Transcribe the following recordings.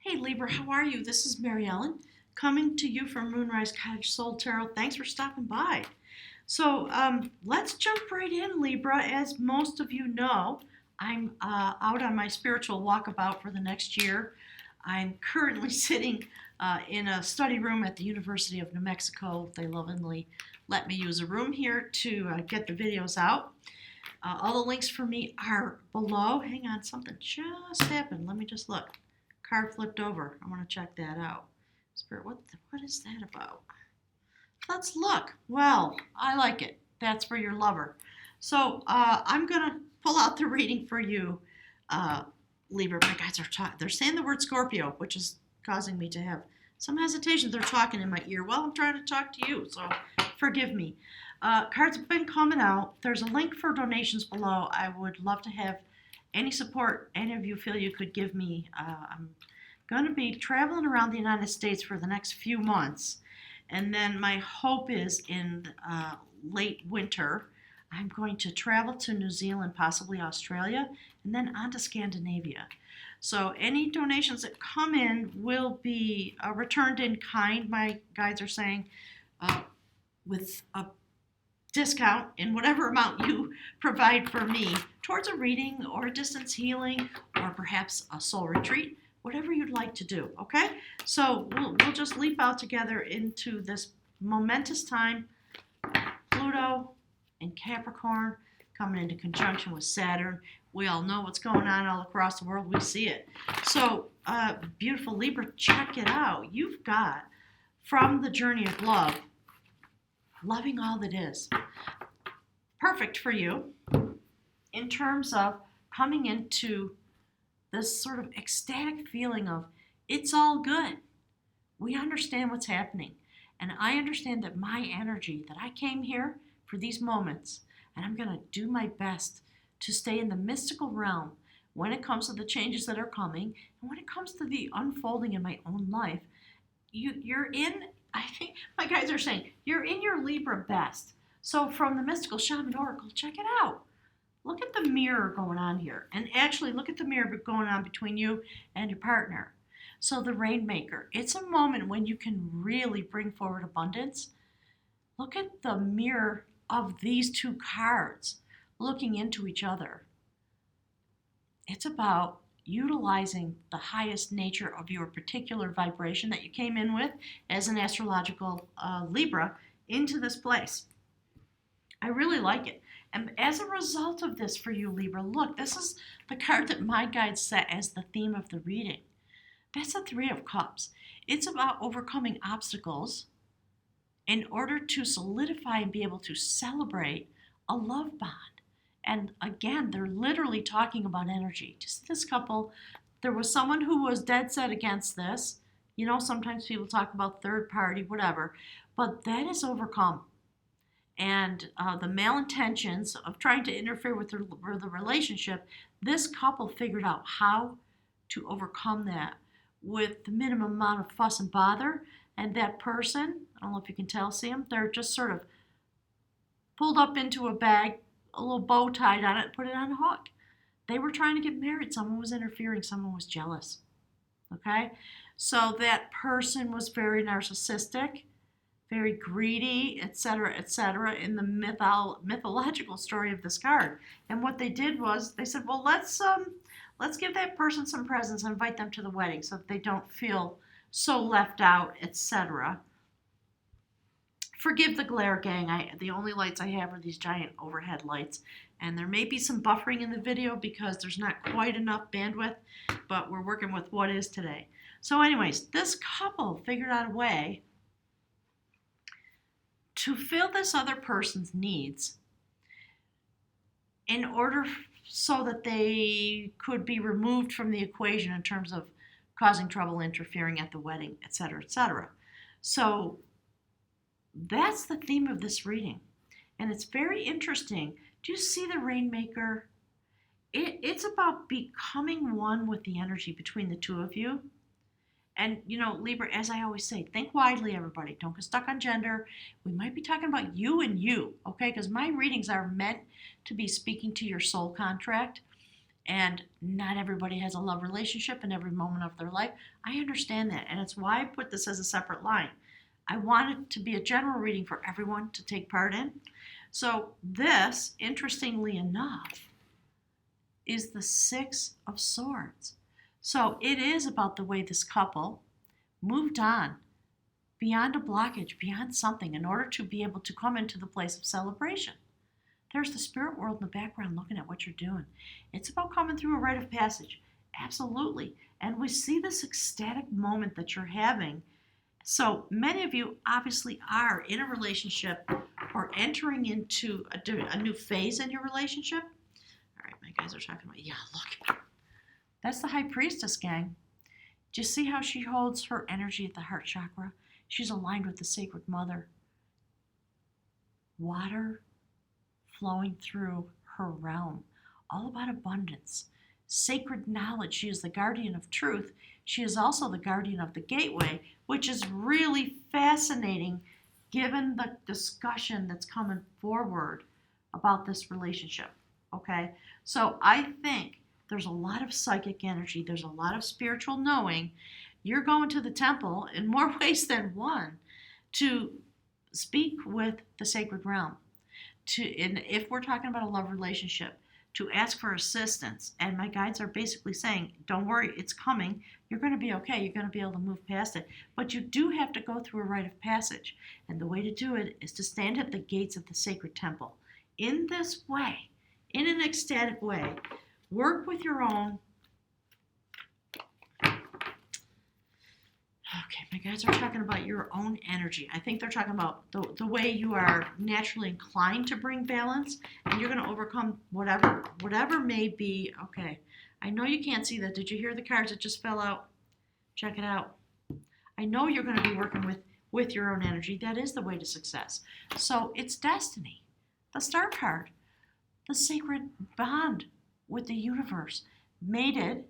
Hey Libra, how are you? This is Mary Ellen coming to you from Moonrise Cottage Soul Tarot. Thanks for stopping by. Let's jump right in, Libra. As most of you know, I'm out on my spiritual walkabout for the next year. I'm currently sitting in a study room at the University of New Mexico. They lovingly let me use a room here to get the videos out. All the links for me are below. Hang on, something just happened. Let me just look. Card flipped over. I want to check that out. Spirit, what is that about? Let's look. Well, I like it. That's for your lover. I'm going to pull out the reading for you, Libra. My guys are talking. They're saying the word Scorpio, which is causing me to have some hesitation. They're talking in my ear. Well, I'm trying to talk to you, so forgive me. Cards have been coming out. There's a link for donations below. I would love to have any support any of you feel you could give me. I'm going to be traveling around the United States for the next few months. And then my hope is in late winter, I'm going to travel to New Zealand, possibly Australia, and then on to Scandinavia. So any donations that come in will be returned in kind, my guides are saying, with a discount in whatever amount you provide for me towards a reading or a distance healing or perhaps a soul retreat, whatever you'd like to do, okay? So we'll just leap out together into this momentous time. Pluto and Capricorn coming into conjunction with Saturn. We all know what's going on all across the world. We see it. So beautiful Libra, check it out. You've got from the journey of love, loving all that is. Perfect for you in terms of coming into this sort of ecstatic feeling of it's all good. We understand what's happening. And I understand that my energy, that I came here for these moments, and I'm going to do my best to stay in the mystical realm when it comes to the changes that are coming and when it comes to the unfolding in my own life. You're in, I think my guys are saying, you're in your Libra best. So from the mystical Shaman Oracle, check it out. Look at the mirror going on here. And actually look at the mirror going on between you and your partner. So the Rainmaker, it's a moment when you can really bring forward abundance. Look at the mirror of these two cards looking into each other. It's about utilizing the highest nature of your particular vibration that you came in with as an astrological Libra into this place. I really like it. And as a result of this for you, Libra, look, this is the card that my guides set as the theme of the reading. That's the Three of Cups. It's about overcoming obstacles in order to solidify and be able to celebrate a love bond. And again, they're literally talking about energy. Just this couple, there was someone who was dead set against this. You know, sometimes people talk about third party, whatever, but that is overcome. And the malintentions of trying to interfere with the relationship, this couple figured out how to overcome that with the minimum amount of fuss and bother. And that person, I don't know if you can tell, see them, they're just sort of pulled up into a bag, a little bow tied on it, put it on a hook. They were trying to get married. Someone was interfering. Someone was jealous. Okay? So that person was very narcissistic, very greedy, etc., in the mythological story of this card. And what they did was they said, well, let's give that person some presents and invite them to the wedding so that they don't feel so left out, etc. Forgive the glare, gang. The only lights I have are these giant overhead lights. And there may be some buffering in the video because there's not quite enough bandwidth, but we're working with what is today. So anyways, this couple figured out a way to fill this other person's needs in order so that they could be removed from the equation in terms of causing trouble, interfering at the wedding, etc., etc. So that's the theme of this reading. And it's very interesting. Do you see the Rainmaker? It's about becoming one with the energy between the two of you. And, you know, Libra, as I always say, think widely, everybody. Don't get stuck on gender. We might be talking about you and you, okay? Because my readings are meant to be speaking to your soul contract. And not everybody has a love relationship in every moment of their life. I understand that, and it's why I put this as a separate line. I want it to be a general reading for everyone to take part in. So this, interestingly enough, is the Six of Swords. So it is about the way this couple moved on beyond a blockage, beyond something, in order to be able to come into the place of celebration. There's the spirit world in the background looking at what you're doing. It's about coming through a rite of passage. Absolutely. And we see this ecstatic moment that you're having. So many of you obviously are in a relationship or entering into a new phase in your relationship. All right, my guys are talking about, yeah, look. That's the High Priestess, gang. Do you see how she holds her energy at the heart chakra? She's aligned with the Sacred Mother. Water flowing through her realm, all about abundance. Sacred knowledge. She is the guardian of truth. She is also the guardian of the gateway, which is really fascinating given the discussion that's coming forward about this relationship. Okay? So I think there's a lot of psychic energy. There's a lot of spiritual knowing. You're going to the temple in more ways than one to speak with the sacred realm. And if we're talking about a love relationship, to ask for assistance. And my guides are basically saying, don't worry, it's coming. You're going to be okay. You're going to be able to move past it. But you do have to go through a rite of passage. And the way to do it is to stand at the gates of the sacred temple. In this way, in an ecstatic way, work with your own. Okay, my guys are talking about your own energy. I think they're talking about the way you are naturally inclined to bring balance, and you're going to overcome whatever may be. Okay, I know you can't see that. Did you hear the cards that just fell out? Check it out. I know you're going to be working with your own energy. That is the way to success. So it's destiny. The Star card, the sacred bond with the universe, mated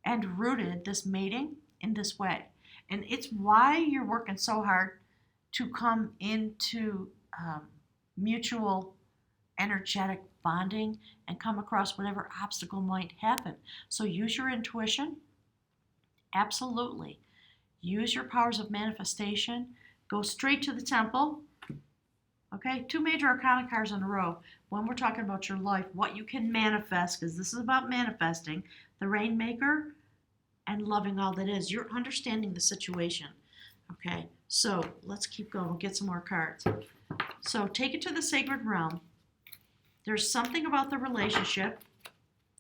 and rooted this mating in this way. And it's why you're working so hard to come into mutual energetic bonding and come across whatever obstacle might happen. So use your intuition. Absolutely. Use your powers of manifestation. Go straight to the temple. Okay, 2 major arcana cards in a row. When we're talking about your life, what you can manifest, because this is about manifesting, the Rainmaker, and loving all that is. You're understanding the situation. Okay, so let's keep going. We'll get some more cards. So take it to the sacred realm. There's something about the relationship,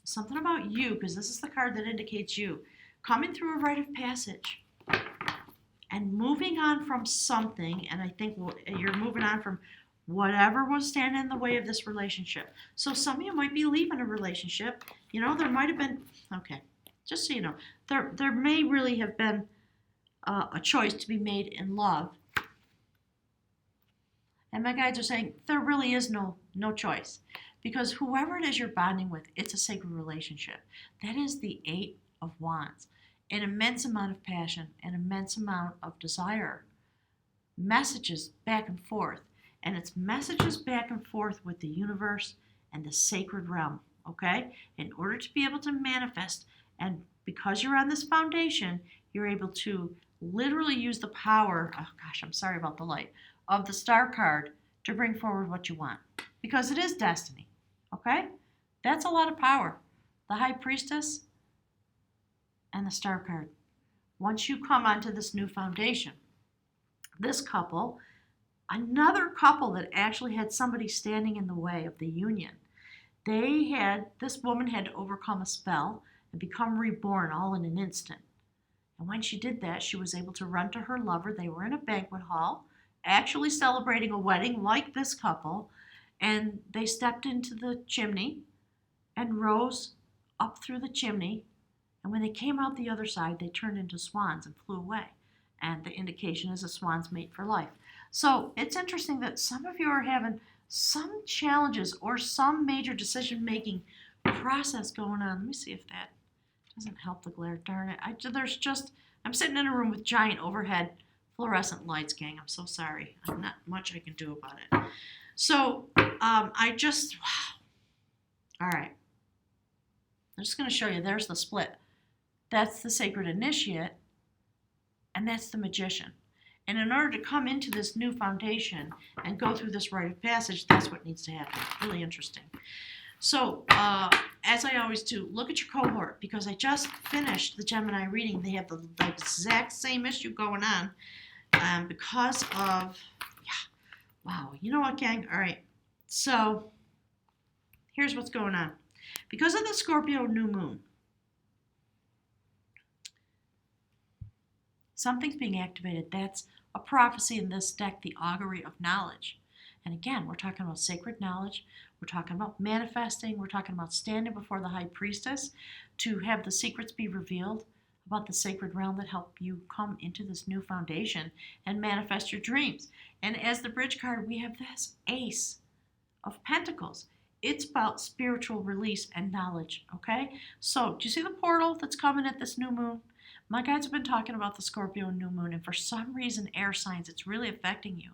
something about you, because this is the card that indicates you, coming through a rite of passage and moving on from something. And I think you're moving on from whatever was standing in the way of this relationship. So some of you might be leaving a relationship. You know, there might have been, okay, just so you know, there may really have been a choice to be made in love. And my guides are saying there really is no choice. Because whoever it is you're bonding with, it's a sacred relationship. That is the 8 of Wands. An immense amount of passion, an immense amount of desire. Messages back and forth. And it's messages back and forth with the universe and the sacred realm. Okay? In order to be able to manifest, and because you're on this foundation, you're able to literally use the power, oh gosh, I'm sorry about the light, of the Star card to bring forward what you want. Because it is destiny. Okay? That's a lot of power. The High Priestess and the Star card. Once you come onto this new foundation, this couple, another couple that actually had somebody standing in the way of the union, this woman had to overcome a spell and become reborn all in an instant. And when she did that, she was able to run to her lover. They were in a banquet hall, actually celebrating a wedding like this couple, and they stepped into the chimney and rose up through the chimney. And when they came out the other side, they turned into swans and flew away. And the indication is a swan's mate for life. So it's interesting that some of you are having some challenges or some major decision-making process going on. Let me see if that doesn't help the glare. Darn it. I'm sitting in a room with giant overhead fluorescent lights, gang. I'm so sorry. There's not much I can do about it. So, wow. All right. I'm just going to show you. There's the split. That's the sacred initiate, and that's the magician. And in order to come into this new foundation and go through this rite of passage, that's what needs to happen. Really interesting. So, as I always do, look at your cohort, because I just finished the Gemini reading. They have the exact same issue going on because of, wow, you know what, gang? All right, so here's what's going on. Because of the Scorpio new moon, something's being activated. That's a prophecy in this deck, the augury of knowledge. And again, we're talking about sacred knowledge. We're talking about manifesting. We're talking about standing before the high priestess to have the secrets be revealed about the sacred realm that help you come into this new foundation and manifest your dreams. And as the bridge card, we have this Ace of Pentacles. It's about spiritual release and knowledge, okay? So do you see the portal that's coming at this new moon? My guides have been talking about the Scorpio new moon, and for some reason, air signs, it's really affecting you.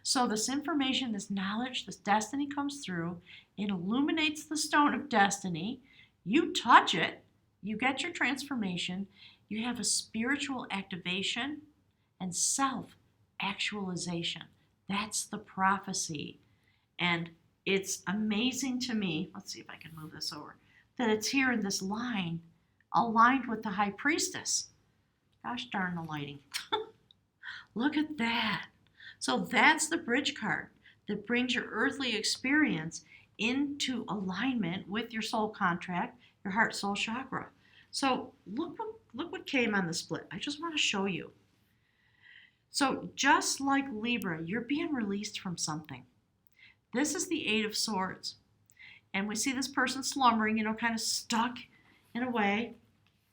So this information, this knowledge, this destiny comes through. It illuminates the stone of destiny. You touch it. You get your transformation. You have a spiritual activation and self-actualization. That's the prophecy. And it's amazing to me, let's see if I can move this over, that it's here in this line, aligned with the high priestess. Gosh darn the lighting. Look at that. So that's the bridge card that brings your earthly experience into alignment with your soul contract, your heart soul chakra. So look what came on the split. I just want to show you. So just like Libra, you're being released from something. This is the Eight of Swords. And we see this person slumbering, kind of stuck in a way.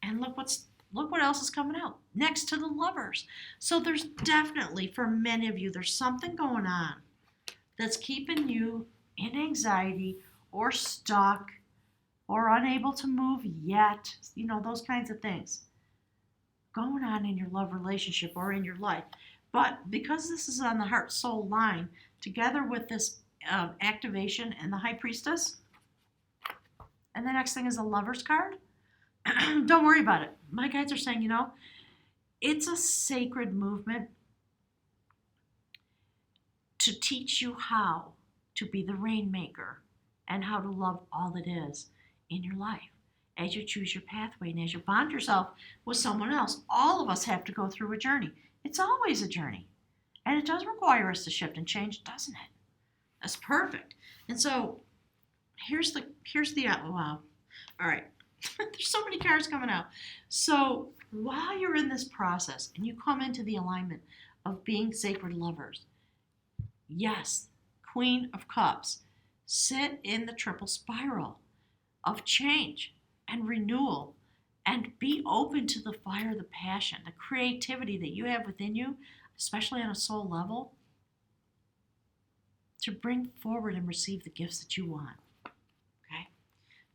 And look what else is coming out next to the Lovers. So there's definitely, for many of you, there's something going on that's keeping you in anxiety or stuck or unable to move yet. Those kinds of things going on in your love relationship or in your life. But because this is on the heart soul line, together with this activation and the high priestess, and the next thing is a Lover's card, don't worry about it. My guides are saying, it's a sacred movement to teach you how to be the rainmaker and how to love all that is in your life as you choose your pathway and as you bond yourself with someone else. All of us have to go through a journey. It's always a journey. And it does require us to shift and change, doesn't it? That's perfect. And so here's the wow. All right. There's so many cards coming out. So while you're in this process and you come into the alignment of being sacred lovers, yes, Queen of Cups, sit in the triple spiral of change and renewal and be open to the fire, the passion, the creativity that you have within you, especially on a soul level, to bring forward and receive the gifts that you want. Okay?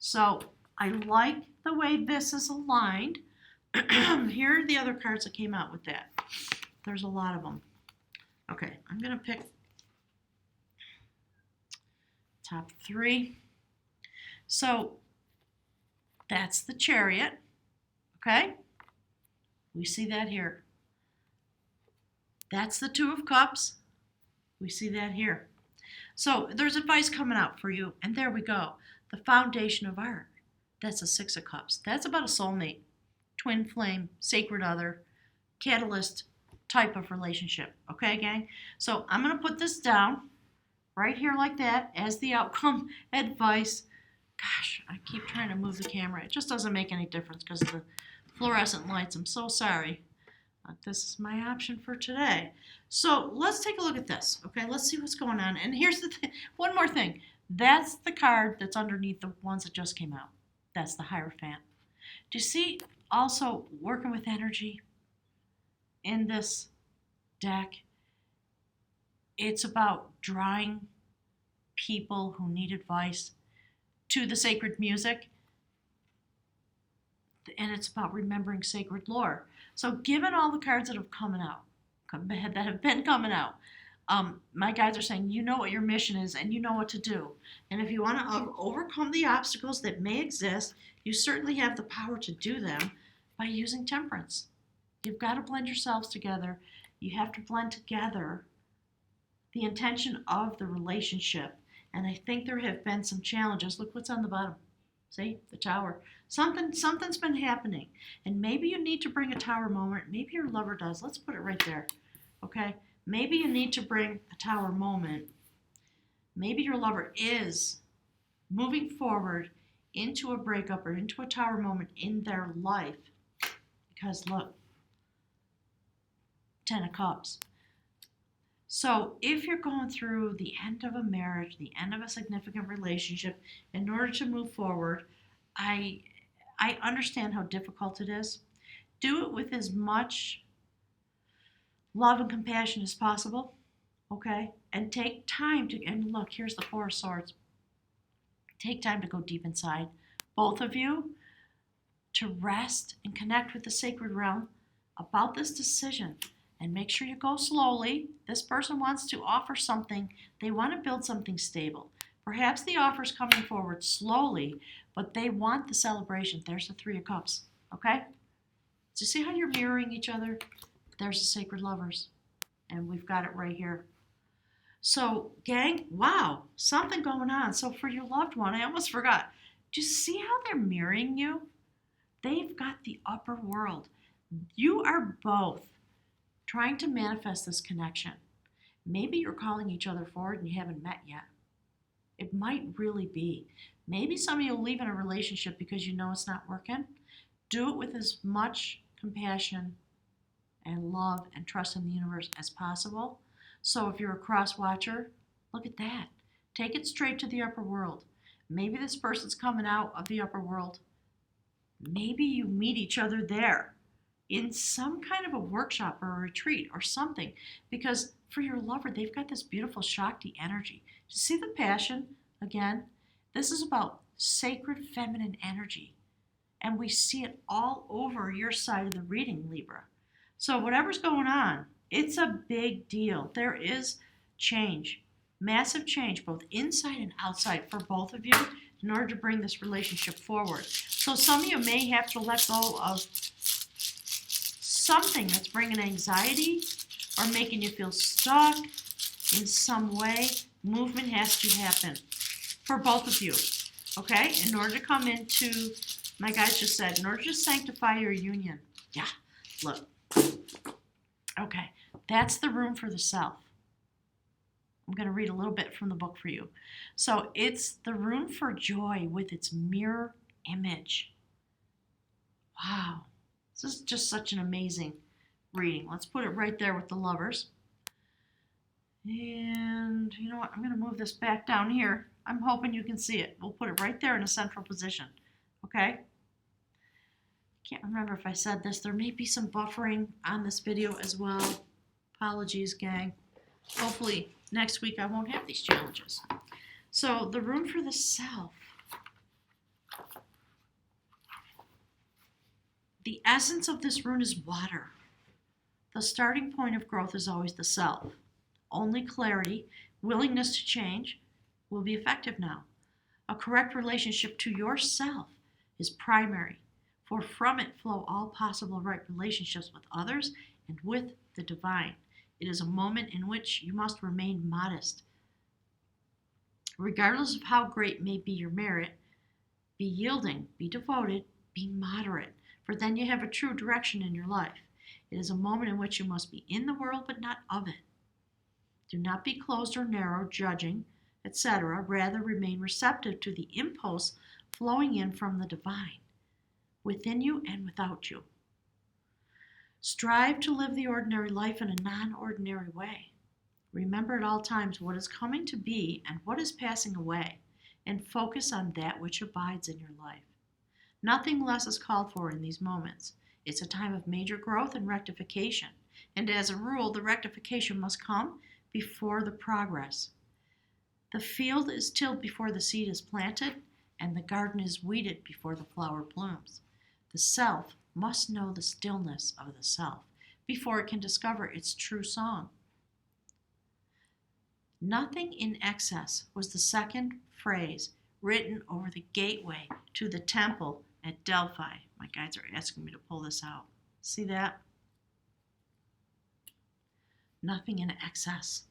So I like the way this is aligned. Here are the other cards that came out with that. There's a lot of them. Okay, I'm going to pick top 3. So that's the Chariot. Okay? We see that here. That's the Two of Cups. We see that here. So there's advice coming out for you. And there we go. The foundation of art. That's a Six of Cups. That's about a soulmate, twin flame, sacred other, catalyst type of relationship. Okay, gang? So I'm going to put this down right here like that as the outcome advice. Gosh, I keep trying to move the camera. It just doesn't make any difference because of the fluorescent lights. I'm so sorry. But this is my option for today. So let's take a look at this. Okay, let's see what's going on. And here's the thing. One more thing. That's the card that's underneath the ones that just came out. That's the Hierophant. Do you see also working with energy in this deck? It's about drawing people who need advice to the sacred music. And it's about remembering sacred lore. So given all the cards that have been coming out, My guides are saying you know what your mission is and you know what to do. And if you want to overcome the obstacles that may exist, you certainly have the power to do them by using temperance. You've got to blend yourselves together. You have to blend together the intention of the relationship. And I think there have been some challenges. Look what's on the bottom. See, the tower. Something's been happening. And maybe you need to bring a tower moment. Maybe your lover does. Let's put it right there. Okay? Maybe you need to bring a tower moment. Maybe your lover is moving forward into a breakup or into a tower moment in their life. Because look, 10 of Cups. So if you're going through the end of a marriage, the end of a significant relationship, in order to move forward, I understand how difficult it is. Do it with as much love and compassion as possible, okay? And take time to, and look, here's the Four of Swords. Take time to go deep inside, both of you, to rest and connect with the sacred realm about this decision. And make sure you go slowly. This person wants to offer something. They want to build something stable. Perhaps the offer's coming forward slowly, but they want the celebration. There's the Three of Cups, okay? Do you see how you're mirroring each other? There's the sacred lovers. And we've got it right here. So, gang, wow, something going on. So for your loved one, I almost forgot. Do you see how they're mirroring you? They've got the upper world. You are both trying to manifest this connection. Maybe you're calling each other forward and you haven't met yet. It might really be. Maybe some of you will leave in a relationship because you know it's not working. Do it with as much compassion and love and trust in the universe as possible. So if you're a cross watcher, look at that. Take it straight to the upper world. Maybe this person's coming out of the upper world. Maybe you meet each other there in some kind of a workshop or a retreat or something. Because for your lover, they've got this beautiful Shakti energy. Do you see the passion? Again, this is about sacred feminine energy. And we see it all over your side of the reading, Libra. So whatever's going on, it's a big deal. There is change, massive change, both inside and outside for both of you in order to bring this relationship forward. So some of you may have to let go of something that's bringing anxiety or making you feel stuck in some way. Movement has to happen for both of you, okay? In order to come into, my guys just said, in order to sanctify your union. Yeah, look. Okay, that's the room for the self. I'm going to read a little bit from the book for you. So it's the room for joy with its mirror image. Wow. This is just such an amazing reading. Let's put it right there with the lovers. And you know what? I'm going to move this back down here. I'm hoping you can see it. We'll put it right there in a central position. Okay? Can't remember if I said this. There may be some buffering on this video as well. Apologies, gang. Hopefully next week I won't have these challenges. So the room for the self. The essence of this rune is water. The starting point of growth is always the self. Only clarity, willingness to change will be effective now. A correct relationship to yourself is primary, for from it flow all possible right relationships with others and with the divine. It is a moment in which you must remain modest. Regardless of how great may be your merit, be yielding, be devoted, be moderate, for then you have a true direction in your life. It is a moment in which you must be in the world but not of it. Do not be closed or narrow, judging, etc. Rather, remain receptive to the impulse flowing in from the divine, within you and without you. Strive to live the ordinary life in a non-ordinary way. Remember at all times what is coming to be and what is passing away, and focus on that which abides in your life. Nothing less is called for in these moments. It's a time of major growth and rectification, and as a rule, the rectification must come before the progress. The field is tilled before the seed is planted, and the garden is weeded before the flower blooms. The self must know the stillness of the self before it can discover its true song. Nothing in excess was the second phrase written over the gateway to the temple at Delphi. My guides are asking me to pull this out. See that? Nothing in excess.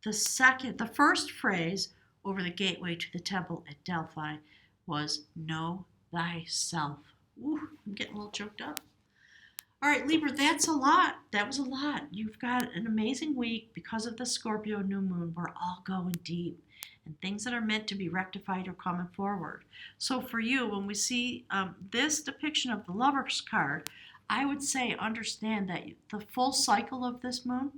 The first phrase over the gateway to the temple at Delphi was know thyself. Ooh, I'm getting a little choked up. All right, Libra, that's a lot. That was a lot. You've got an amazing week because of the Scorpio new moon. We're all going deep, and things that are meant to be rectified are coming forward. So for you, when we see this depiction of the Lover's card, I would say understand that the full cycle of this moon,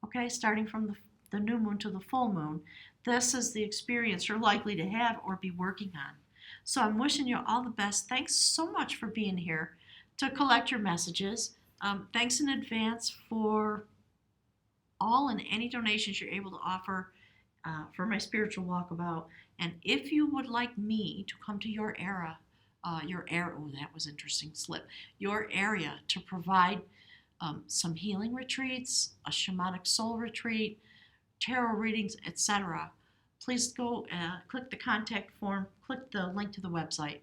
okay, starting from the new moon to the full moon, this is the experience you're likely to have or be working on. So I'm wishing you all the best. Thanks so much for being here to collect your messages. Thanks in advance for all and any donations you're able to offer for my spiritual walkabout. And if you would like me to come to your oh, that was interesting slip, your area to provide some healing retreats, a shamanic soul retreat, tarot readings, etc., please go click the contact form, click the link to the website,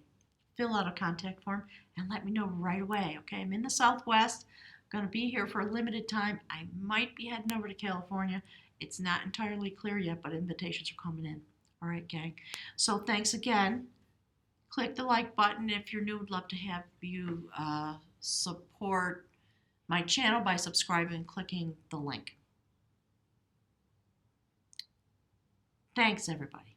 fill out a contact form, and let me know right away. Okay, I'm in the Southwest. I'm going to be here for a limited time. I might be heading over to California. It's not entirely clear yet, but invitations are coming in. All right, gang. So thanks again. Click the like button if you're new. I'd love to have you support my channel by subscribing and clicking the link. Thanks, everybody.